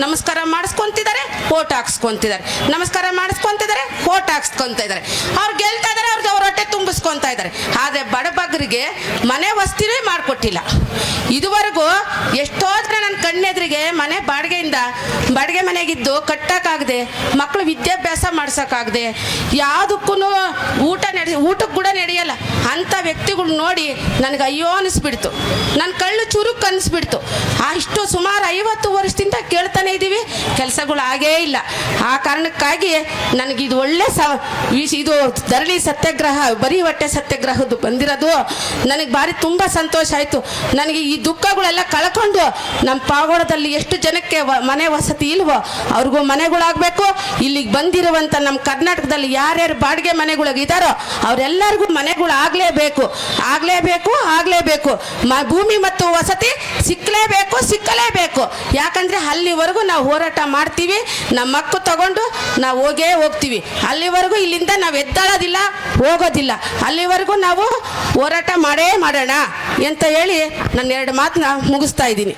ನಮಸ್ಕಾರ ಮಾಡಿಸ್ಕೊಂತಿದ್ದಾರೆ, ಓಟ್ ಹಾಕ್ಸ್ಕೊಂತಿದ್ದಾರೆ, ನಮಸ್ಕಾರ ಮಾಡಿಸ್ಕೊಂತಿದ್ದಾರೆ, ಓಟ್ ಹಾಕ್ಸ್ಕೊಂತ ಇದ್ದಾರೆ. ಅವ್ರು ಗೆಲ್ತಾ ಇದ್ದಾರೆ, ಅವ್ರ ಹೊಟ್ಟೆ ತುಂಬಿಸ್ಕೊಂತ ಇದ್ದಾರೆ. ಆದರೆ ಬಡಬಗ್ಗರಿಗೆ ಮನೆ ವಸ್ತಿನೇ ಮಾಡಿಕೊಟ್ಟಿಲ್ಲ. ಇದುವರೆಗೂ ಎಷ್ಟೋ ಜನ ನನ್ನ ಕಣ್ಣೆದ್ರಿಗೆ ಮನೆ ಬಾಡಿಗೆ ಮನೆಗಿದ್ದು ಕಟ್ಟಕ್ಕಾಗದೆ, ಮಕ್ಕಳು ವಿದ್ಯಾಭ್ಯಾಸ ಮಾಡ್ಸೋಕ್ಕಾಗದೆ, ಯಾವುದಕ್ಕೂ ಊಟಕ್ಕೆ ಕೂಡ ನಡೆಯಲ್ಲ ಅಂಥ ವ್ಯಕ್ತಿಗಳು ನೋಡಿ ನನಗೆ ಅಯ್ಯೋ ಅನಿಸ್ಬಿಡ್ತು. ನನ್ನ ಕಳ್ಳು ಚುರುಕು ಅನಿಸ್ಬಿಡ್ತು. ಇಷ್ಟು ಸುಮಾರು 50 ವರ್ಷದಿಂದ ಕೇಳ್ತಾನೆ ಇದ್ದೀವಿ, ಕೆಲಸಗಳು ಆಗೇ ಇಲ್ಲ. ಆ ಕಾರಣಕ್ಕಾಗಿ ನನಗಿದು ಒಳ್ಳೆ ಇದು ಧರಣಿ ಸತ್ಯಾಗ್ರಹ, ಬರೀ ಹೊಟ್ಟೆ ಸತ್ಯಾಗ್ರಹದ್ದು ಬಂದಿರೋದು ನನಗೆ ಭಾರಿ ತುಂಬ ಸಂತೋಷ ಆಯಿತು. ನನಗೆ ಈ ದುಃಖಗಳೆಲ್ಲ ಕಳ್ಕೊಂಡು ನಮ್ಮ ಪಾವಗಡದಲ್ಲಿ ಎಷ್ಟು ಜನಕ್ಕೆ ಮನೆ ವಸತಿ ಇಲ್ವೋ ಅವ್ರಿಗೂ ಮನೆಗಳಾಗಬೇಕು. ಇಲ್ಲಿಗೆ ಬಂದಿರುವಂಥ ನಮ್ಮ ಕರ್ನಾಟಕದಲ್ಲಿ ಯಾರ್ಯಾರು ಬಾಡಿಗೆ ಮನೆಗಳಿದ್ದಾರೋ ಅವರೆಲ್ಲರಿಗೂ ಮನೆಗಳು ಆಗಲೇಬೇಕು. ಭೂಮಿ ಮತ್ತು ವಸತಿ ಸಿಕ್ಕಲೇಬೇಕು. ಯಾಕಂದರೆ ಅಲ್ಲಿವರೆಗೂ ನಾವು ಹೋರಾಟ ಮಾಡ್ತೀವಿ, ನಮ್ಮ ಮಕ್ಕಳು ತಗೊಂಡು ನಾವು ಹೋಗ್ತೀವಿ. ಅಲ್ಲಿವರೆಗೂ ಇಲ್ಲಿಂದ ನಾವು ಎದ್ದಾಳೋದಿಲ್ಲ, ಹೋಗೋದಿಲ್ಲ. ಅಲ್ಲಿವರೆಗೂ ನಾವು ಹೋರಾಟ ಮಾಡೋಣ ಅಂತ ಹೇಳಿ ನನ್ನ 2 ಮಾತನ್ನ ಮುಗಿಸ್ತಾ ಇದ್ದೀನಿ.